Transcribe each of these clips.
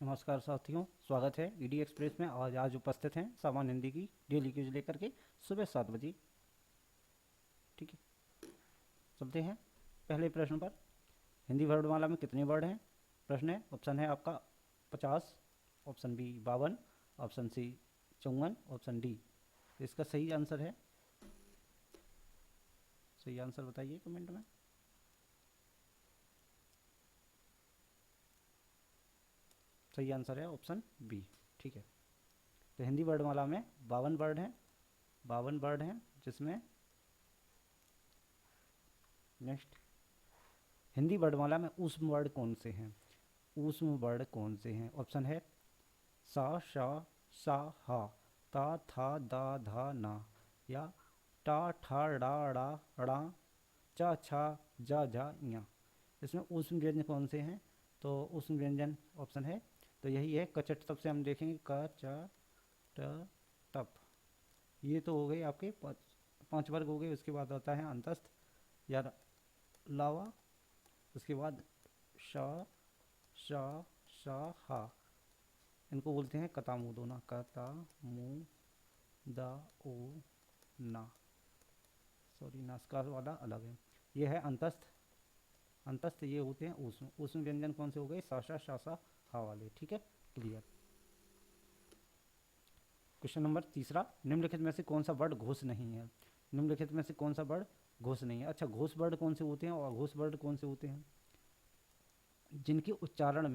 नमस्कार साथियों, स्वागत है ईडी एक्सप्रेस में। आज उपस्थित हैं सामान्य हिंदी की डेली क्यूज लेकर के सुबह 7 बजे। ठीक है, चलते हैं पहले प्रश्न पर। हिंदी वर्णमाला में कितने वर्ड हैं? प्रश्न है, ऑप्शन है आपका 50, option B 52, option C 54, option D. तो इसका सही आंसर है, सही आंसर बताइए कमेंट में। सही आंसर है ऑप्शन बी। ठीक है, तो हिंदी वर्णमाला में 52 वर्ड हैं, 52 वर्ड हैं, जिसमें नेक्स्ट, हिंदी वर्णमाला में ऊष्म वर्ड कौन से हैं? ऊष्म वर्ड कौन से हैं? ऑप्शन है सा, शा, सा, हा, ता, था, दा, धा, ना, या टा, ठा, डा, डा, ड़ा, चा, छा, जा, झा, या। इसमें ऊष्म व्यंजन कौन से हैं? तो ऊष्म व्यंजन ऑप्शन है, तो यही है कचट तप से हम देखेंगे क, च, ट, तप। ये तो हो गए आपके पांच वर्ग हो गए। उसके बाद आता है अंतस्थ या लावा। उसके बाद शा, शा, शा, हा, इनको बोलते हैं कता मुँह दोना, कता मुँह दा ओ ना, सॉरी नासकार वाला अलग है। ये है अंतस्थ। अंतस्थ ये होते हैं ऊष्म। ऊष्म व्यंजन कौन से हो गए? साशा, शासा, हा वाले। ठीक है, क्लियर। क्वेश्चन नंबर तीसरा, निम्नलिखित में से कौन सा वर्ड घोष नहीं है? निम्नलिखित में से कौन सा वर्ड घोष नहीं है? अच्छा, घोष वर्ड कौन से होते हैं और अघोष वर्ड कौन से होते हैं? जिनके उच्चारण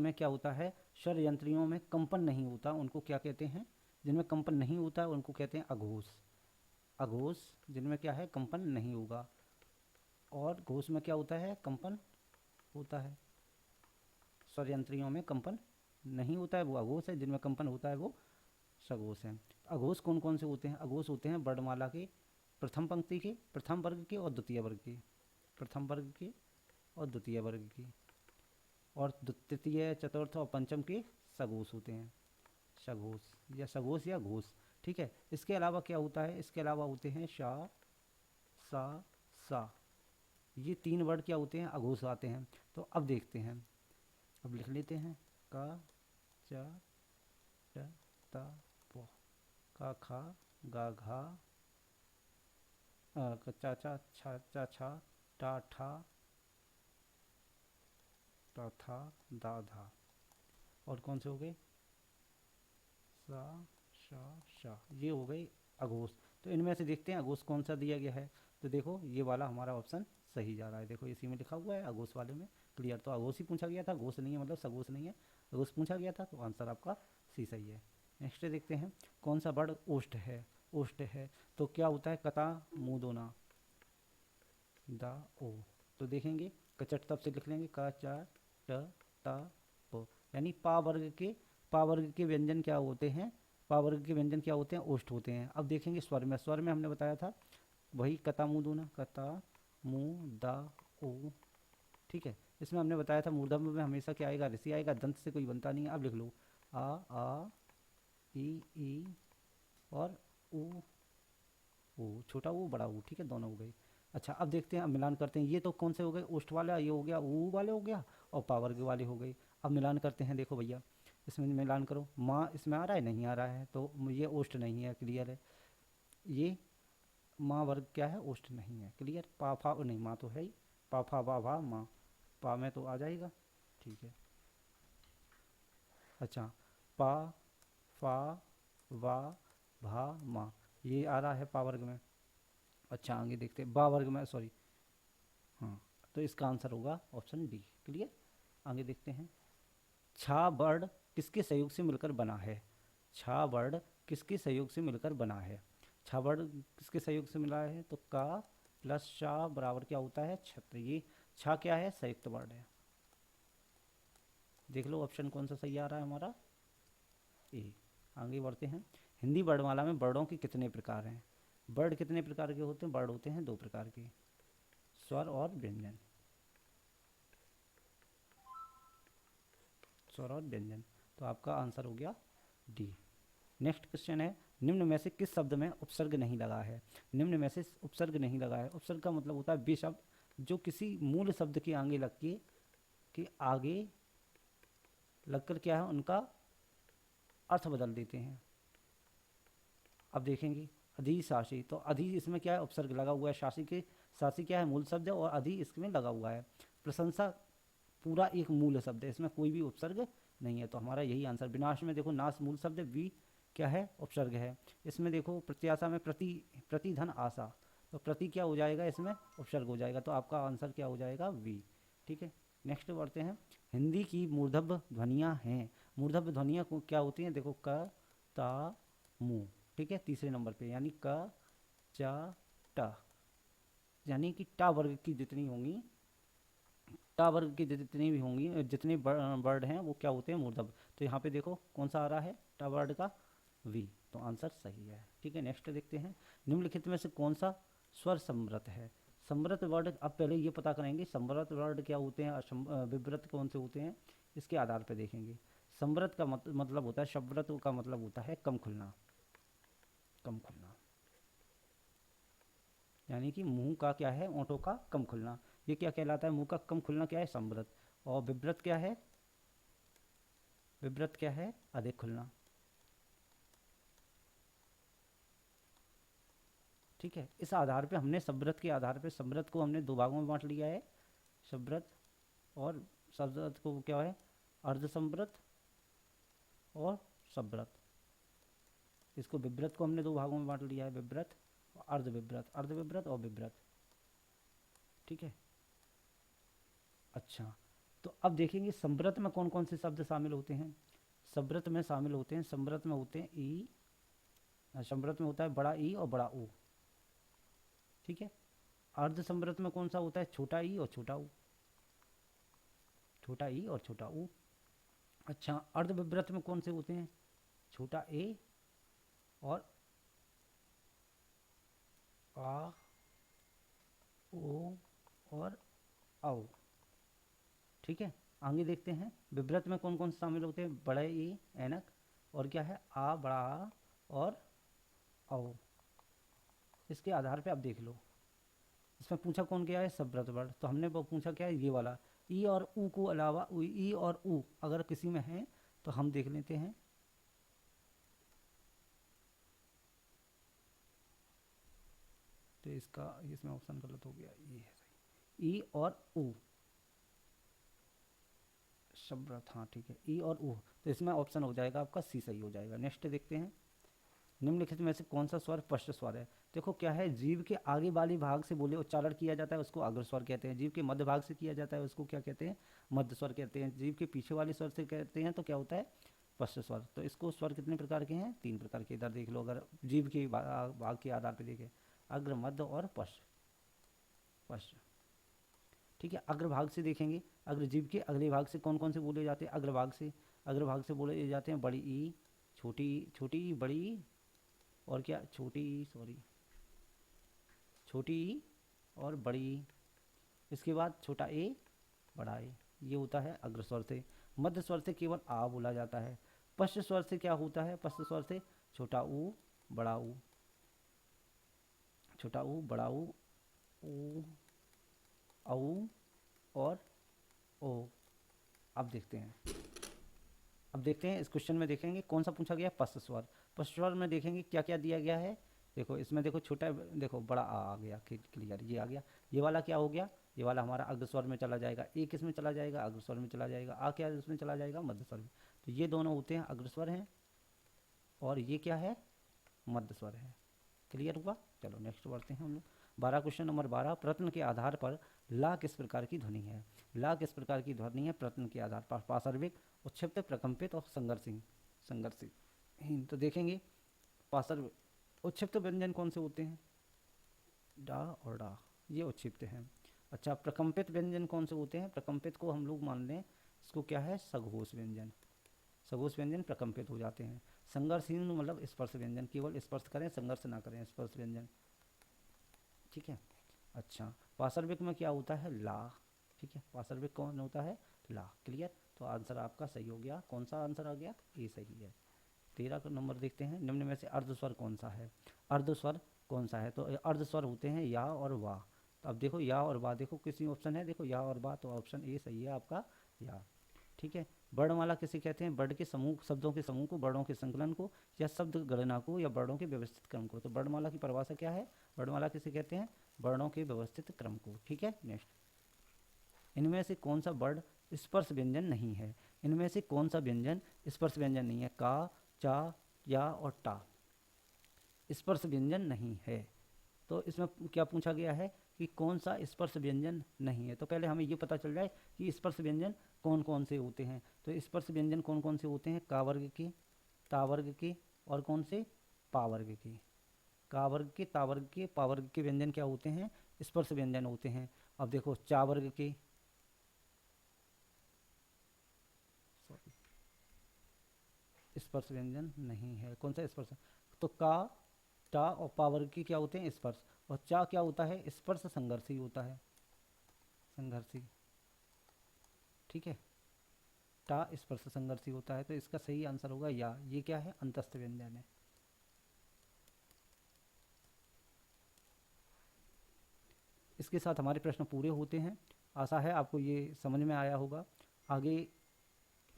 में क्या होता है? स्वर यंत्रियों में कंपन नहीं होता, उनको क्या कहते हैं? जिनमें कंपन नहीं होता उनको कहते हैं अघोष। अघोष जिनमें क्या है? कंपन नहीं होगा। और घोष में क्या होता है? कंपन होता है। स्वर यंत्रियों में कंपन नहीं होता है, वो अघोष है। जिनमें कंपन होता है वो सघोष है। अघोष कौन कौन से होते हैं? अघोष होते हैं वर्णमाला के प्रथम पंक्ति के, प्रथम वर्ग के और द्वितीय वर्ग के। प्रथम वर्ग के और द्वितीय वर्ग के, और तृतीय, चतुर्थ और पंचम के सघोष होते हैं। सघोष या सघोष या घोष। ठीक है, इसके अलावा क्या होता है? इसके अलावा होते हैं शा, सा, सा। ये तीन वर्ड क्या होते हैं? अघोष आते हैं। तो अब देखते हैं, अब लिख लेते हैं का, चा, ट, ता, प, का, खा, गा, घा, चा, चा, छा, चा, छा, टा, ठा, ता, था, दा, धा। और कौन से हो गए? सा, शा, शा। ये हो गई अघोष। तो इनमें से देखते हैं अघोष कौन सा दिया गया है। तो देखो, ये वाला हमारा ऑप्शन सही जा रहा है। देखो, इसी में लिखा हुआ है अघोष वाले में। क्लियर। तो अघोष ही पूछा गया था, घोष नहीं है, मतलब सघोष नहीं है, अघोष पूछा गया था। तो आंसर आपका सी सही है। नेक्स्ट देखते हैं, कौन सा वर्ड ओष्ठ है? ओष्ठ है तो क्या होता है? कता मुँह दोना, दा, ओ। तो देखेंगे, कचट तब से लिख लेंगे का, चा, ट, ता, प। यानी पा वर्ग के व्यंजन क्या होते हैं? पा वर्ग के व्यंजन क्या होते हैं? ओष्ठ होते हैं। अब देखेंगे स्वर में। स्वर में हमने बताया था वही कता मुँह दोना, कता मुँह दा ओ। ठीक है, इसमें हमने बताया था मूर्धन्य में हमेशा क्या आएगा? ऋषि आएगा, दंत से कोई बनता नहीं है। अब लिख लो आ ई और ऊ, ओ, छोटा ऊ, बड़ा ऊ। ठीक है, दोनों हो गए। अच्छा, अब देखते हैं, अब मिलान करते हैं। ये तो कौन से हो गए? ओष्ठ वाला, ये हो गया ऊ वाले हो गया, और पावर के वाले हो गए। अब मिलान करते हैं। देखो भैया, इसमें मिलान करो। माँ इसमें आ रहा है? नहीं आ रहा है, तो ये ओष्ठ नहीं है। क्लियर है। ये माँ वर्ग क्या है? ओष्ठ नहीं है। क्लियर। पा फा नहीं, माँ तो है ही। पा फा बा भा माँ, पा में तो आ जाएगा। ठीक है। अच्छा, पा, फा, वा, भा, माँ, ये आ रहा है पा वर्ग में। अच्छा, आगे देखते हैं बा वर्ग में, सॉरी। हाँ, तो इसका आंसर होगा ऑप्शन डी। क्लियर। आगे देखते हैं, छा वर्ड किसके सहयोग से मिलकर बना है? छा वर्ड किसके सहयोग से मिलकर बना है? छा वर्ड किसके सहयोग से मिला है? तो का प्लस शा बराबर क्या होता है? छत्र। ये छा क्या है? संयुक्त वर्ड है। देख लो ऑप्शन कौन सा सही आ रहा है हमारा, ए। आगे बढ़ते हैं, हिंदी वर्णमाला में वर्डों के कितने प्रकार हैं? वर्ड कितने प्रकार के होते हैं? वर्ड होते हैं दो प्रकार के, स्वर और व्यंजन। स्वर और व्यंजन। तो आपका आंसर हो गया डी। नेक्स्ट क्वेश्चन है, निम्न में से किस शब्द में उपसर्ग नहीं लगा है? निम्न में से उपसर्ग नहीं लगा है। उपसर्ग का मतलब होता है वे शब्द जो किसी मूल शब्द के आगे लग के आगे लगकर क्या है उनका अर्थ बदल देते हैं। अब देखेंगे अधिशासी, तो अधि इसमें क्या है उपसर्ग लगा हुआ है, शासी के शासी क्या है मूल शब्द है और अधि इसमें लगा हुआ है। प्रशंसा पूरा एक मूल शब्द है, इसमें कोई भी उपसर्ग नहीं है, तो हमारा यही आंसर। विनाश में देखो नाश मूल शब्द है, वी क्या है उपसर्ग है। इसमें देखो प्रत्याशा में प्रतिधन आशा, तो प्रति क्या हो जाएगा इसमें उपसर्ग हो जाएगा, तो आपका आंसर क्या हो जाएगा वी। ठीक है, नेक्स्ट बढ़ते हैं। हिंदी की मूर्धव्य ध्वनियाँ हैं। मूर्धव्य ध्वनियाँ क्या होती हैं, देखो क ता मु। ठीक है, तीसरे नंबर पे, यानी क चा टा, यानी कि टा वर्ग की जितनी होंगी, टा वर्ग की जितनी भी होंगी, जितने वर्ड हैं वो क्या होते हैं मूर्धव्य। तो यहाँ पे देखो कौन सा आ रहा है टा वर्ड का वी, तो आंसर सही है। ठीक है, नेक्स्ट देखते हैं। निम्नलिखित में से कौन सा स्वर समृत है। समृत वर्ड, अब पहले ये पता करेंगे समृत वर्ड क्या होते हैं, विव्रत कौन से होते हैं, इसके आधार पर देखेंगे। समृत का मतलब होता है, शब्रत का मतलब होता है कम खुलना, कम खुलना, यानी कि मुंह का क्या है ओंठों का कम खुलना, ये क्या कहलाता है, मुंह का कम खुलना क्या है समृत। और विव्रत क्या है, विव्रत क्या है अधिक खुलना। ठीक है, इस आधार पे हमने समृत के आधार पे समृत को हमने दो भागों में बांट लिया है, समृत और समृत को क्या है अर्ध समृत और समृत। इसको विव्रत को हमने दो भागों में बांट लिया है, विव्रत और अर्ध विव्रत, अर्ध विव्रत और विव्रत। ठीक है, अच्छा, तो अब देखेंगे समृत में कौन कौन से शब्द शामिल होते हैं। समृत में शामिल होते हैं, समृत में होते हैं ई, समृत में होता है बड़ा ई और बड़ा ऊ। ठीक है, अर्ध समृत में कौन सा होता है छोटा ई और छोटा ऊ, छोटा ई और छोटा ऊ। अच्छा, अर्ध विव्रत में कौन से होते हैं छोटा ए और आ ओ और औ। ठीक है, आगे देखते हैं विव्रत में कौन कौन से शामिल होते हैं, बड़े ई ऐनक और क्या है आ बड़ा आ और औ। इसके आधार पे आप देख लो, इसमें पूछा कौन क्या है समृत वर्ड, तो हमने वो पूछा क्या है ये वाला। ई और ऊ को अलावा ई और ऊ अगर किसी में है तो हम देख लेते हैं। तो इसका इसमें ऑप्शन गलत हो गया, ये है सही, ई और ऊ समृत, हाँ ठीक है ई और ऊ, तो इसमें ऑप्शन हो जाएगा आपका सी सही हो जाएगा। नेक्स्ट देखते हैं। निम्नलिखित में से कौन सा स्वर स्पष्ट स्वर है। देखो क्या है, जीव के आगे वाले भाग से बोले उच्चारण किया जाता है उसको अग्र स्वर कहते हैं, जीव के मध्य भाग से किया जाता है उसको क्या कहते हैं मध्य स्वर कहते हैं, जीव के पीछे वाले स्वर से कहते हैं तो क्या होता है स्पष्ट स्वर। तो इसको स्वर कितने प्रकार के हैं, तीन प्रकार के, इधर देख लो अगर जीव के भाग के आधार पर देखें, अग्र मध्य और पश्च पश्च। ठीक है, अग्रभाग से देखेंगे, अग्र जीव के अगले भाग से कौन कौन से बोले जाते हैं, अग्रभाग से, अग्रभाग से बोले जाते हैं बड़ी ई, छोटी छोटी ई, बड़ी ई और क्या छोटी ई, सॉरी छोटी ई और बड़ी ई। इसके बाद छोटा ए बड़ा ए, ये होता है अग्र स्वर से। मध्य स्वर से केवल आ बोला जाता है। पश्च स्वर से क्या होता है, पश्च स्वर से छोटा ऊ बड़ा ऊ, छोटा ऊ बड़ा ऊ, ऊ औ और ओ। अब देखते हैं, अब देखते हैं इस क्वेश्चन में देखेंगे कौन सा पूछा गया पश्च स्वर। पश्च स्वर में देखेंगे क्या क्या दिया गया है, देखो इसमें देखो छोटा देखो बड़ा आ गया क्लियर, ये आ गया, ये वाला क्या हो गया, ये वाला हमारा अग्र स्वर में चला जाएगा, ए किस में चला जाएगा अग्र स्वर में चला जाएगा, आ क्या इसमें चला जाएगा मध्य स्वर में। तो ये दोनों होते हैं अग्र स्वर हैं और ये क्या है मध्य स्वर है। क्लियर हुआ, चलो नेक्स्ट बढ़ते हैं हम लोग। 12 क्वेश्चन नंबर 12, प्रश्न के आधार पर ला किस प्रकार की ध्वनि है। ला किस प्रकार की ध्वनि है प्रश्न के आधार पर, पार्श्विक उच्छिप्त प्रकंपित और संघर्षी संघर्षी। तो देखेंगे पार्श्विक उच्छिप्त व्यंजन कौन से होते हैं, डा और डा, ये उच्छिप्त हैं। अच्छा, प्रकंपित व्यंजन कौन से होते हैं, प्रकंपित को हम लोग मान लें इसको क्या है सघोष व्यंजन, सघोष व्यंजन प्रकंपित हो जाते हैं। संघर्षहीन मतलब स्पर्श व्यंजन, केवल स्पर्श करें संघर्ष ना करें, स्पर्श व्यंजन। ठीक है, अच्छा पार्श्विक में क्या होता है ला। ठीक है, पार्श्विक कौन होता है ला। क्लियर, तो आंसर आपका सही हो गया, कौन सा आंसर आ गया ये सही है। 13 नंबर देखते हैं, निम्न में से अर्धस्वर कौन सा है, अर्धस्वर कौन सा है। तो अर्धस्वर होते हैं या और वाह। तो अब देखो या और वाह, देखो किसी ऑप्शन है देखो या और वाह, तो ऑप्शन ए सही है आपका या। ठीक है। वर्णमाला किसे कहते हैं? वर्ड के समूह, शब्दों के समूह को, वर्णों के संकलन को, या शब्द गणना को, या वर्णों के व्यवस्थित क्रम को। तो वर्णमाला की परिभाषा क्या है? वर्णमाला किसे कहते हैं? वर्णों के व्यवस्थित क्रम को। ठीक है। नेक्स्ट, इनमें से कौन सा वर्ड स्पर्श व्यंजन नहीं है? इनमें से कौन सा व्यंजन स्पर्श व्यंजन नहीं है? का, चा, या और टा स्पर्श व्यंजन नहीं है। तो इसमें क्या पूछा गया है कि कौन सा स्पर्श व्यंजन नहीं है। तो पहले हमें ये पता चल जाए कि स्पर्श व्यंजन कौन कौन से होते हैं। तो स्पर्श व्यंजन कौन कौन से होते हैं? का वर्ग के, ता वर्ग के, और कौन से? पा वर्ग के। का वर्ग के, ता वर्ग के, पा वर्ग के व्यंजन क्या होते हैं? स्पर्श व्यंजन होते हैं। अब देखो, चा वर्ग के, स्पर्श व्यंजन नहीं है। कौन सा स्पर्श? तो का, टा और पा वर्ग के क्या होते हैं? स्पर्श। और चा क्या होता है? स्पर्श संघर्षी होता है, संघर्षी। ठीक है। टा स्पर्श संघर्षी होता है। तो इसका सही आंसर होगा या। ये क्या है? अंतस्थ व्यंजन है। इसके साथ हमारे प्रश्न पूरे होते हैं। आशा है आपको ये समझ में आया होगा। आगे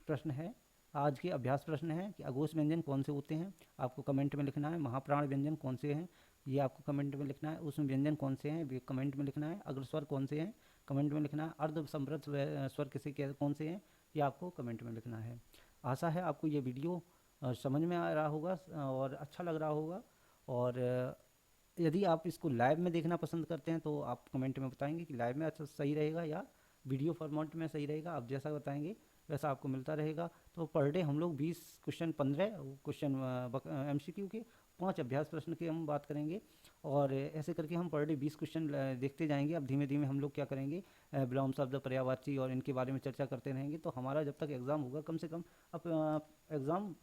प्रश्न है, आज के अभ्यास प्रश्न है कि अघोष व्यंजन कौन से होते हैं? आपको कमेंट में लिखना है। महाप्राण व्यंजन कौन से हैं? ये आपको कमेंट में लिखना है। उसमें व्यंजन कौन से हैं? कमेंट में लिखना है। अग्रस्वर कौन से हैं? कमेंट में लिखना है। अर्ध समृद्ध स्वर किसे कौन से हैं? ये आपको कमेंट में लिखना है। आशा है आपको ये वीडियो समझ में आ रहा होगा और अच्छा लग रहा होगा। और यदि आप इसको लाइव में देखना पसंद करते हैं तो आप कमेंट में बताएंगे कि लाइव में अच्छा सही रहेगा या वीडियो फॉर्मेट में सही रहेगा। आप जैसा बताएंगे वैसा आपको मिलता रहेगा। तो पर डे हम लोग 20 क्वेश्चन, 15 क्वेश्चन MCQ के, 5 अभ्यास प्रश्न की हम बात करेंगे। और ऐसे करके हम पर डे 20 क्वेश्चन देखते जाएंगे। अब धीमे धीमे हम लोग क्या करेंगे, विलोम शब्द, पर्यायवाची और इनके बारे में चर्चा करते रहेंगे। तो हमारा जब तक एग्ज़ाम होगा, कम से कम अब एग्ज़ाम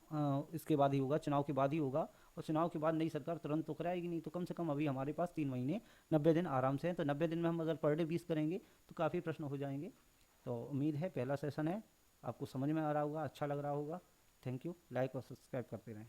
इसके बाद ही होगा, चुनाव के बाद ही होगा। और चुनाव के बाद नई सरकार तुरंत तो कराएगी नहीं। तो कम से कम अभी हमारे पास 3 महीने, 90 दिन आराम से हैं। तो 90 दिन में हम अगर पर डे 20 करेंगे तो काफ़ी प्रश्न हो जाएंगे। तो उम्मीद है पहला सेशन है, आपको समझ में आ रहा होगा, अच्छा लग रहा होगा। Thank you. लाइक और सब्सक्राइब करते रहें।